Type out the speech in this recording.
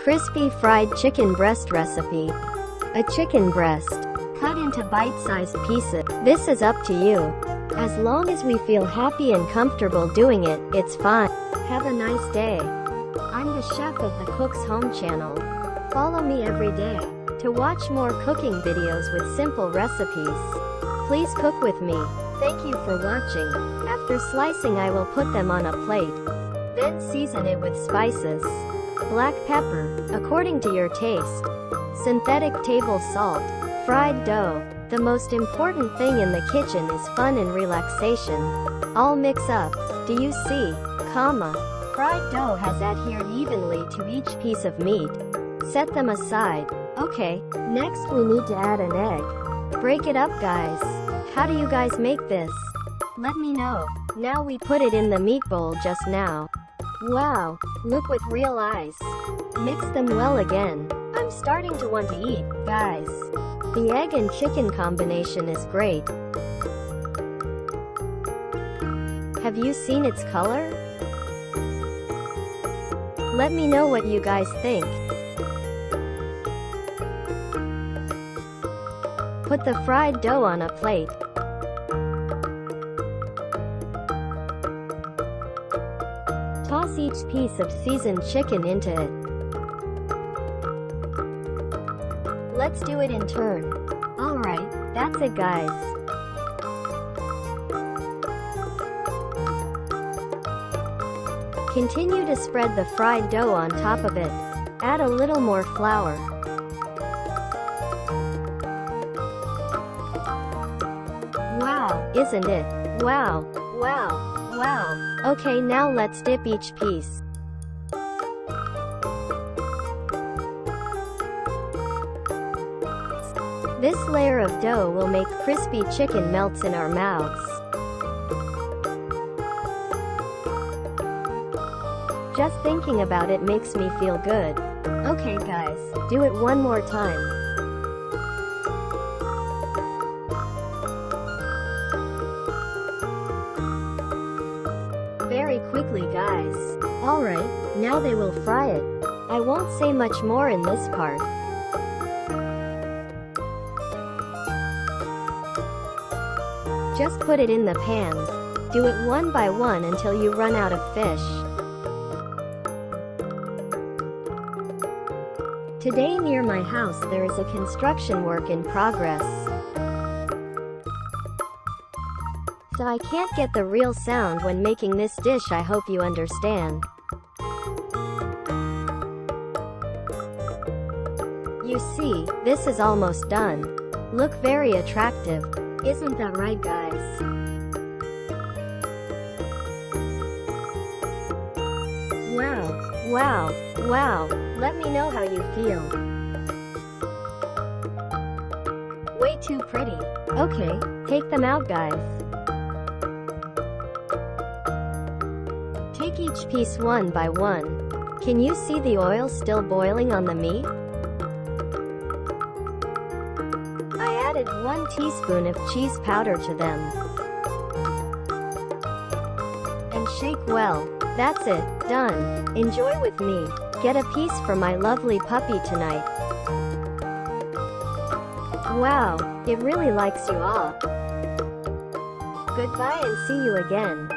Crispy fried chicken breast recipe. A chicken breast. Cut into bite-sized pieces. This is up to you. As long as we feel happy and comfortable doing it, it's fine. Have a nice day. I'm the chef of the CooksHome channel. Follow me every day to watch more cooking videos with simple recipes. Please cook with me. Thank you for watching. After slicing, I will put them on a plate. Then season it with spices. Black pepper, according to your taste. Synthetic table salt. Fried dough. The most important thing in the kitchen is fun and relaxation. All mix up. Do you see? Fried dough has adhered evenly to each piece of meat. Set them aside. Okay, next we need to add an egg. Break it up, guys. How do you guys make this? Let me know. Now we put it in the meat bowl just now. Wow, look with real eyes. Mix them well again. I'm starting to want to eat, guys. The egg and chicken combination is great. Have you seen its color? Let me know what you guys think. Put the fried dough on a plate. Toss each piece of seasoned chicken into it. Let's do it in turn. Alright, that's it, guys. Continue to spread the fried dough on top of it. Add a little more flour. Wow, isn't it? Wow, wow, wow. Okay, now let's dip each piece. This layer of dough will make crispy chicken melts in our mouths. Just thinking about it makes me feel good. Okay guys, do it one more time. Very quickly, guys. Alright, now they will fry it. I won't say much more in this part. Just put it in the pan. Do it one by one until you run out of fish. Today near my house there is a construction work in progress. So I can't get the real sound when making this dish. I hope you understand. You see, this is almost done. Look very attractive. Isn't that right, guys? Wow, wow, wow. Let me know how you feel. Way too pretty. Okay, take them out, guys. Take each piece one by one. Can you see the oil still boiling on the meat? I added 1 teaspoon of cheese powder to them. And shake well. That's it, done. Enjoy with me. Get a piece for my lovely puppy tonight. Wow, it really likes you all. Goodbye and see you again.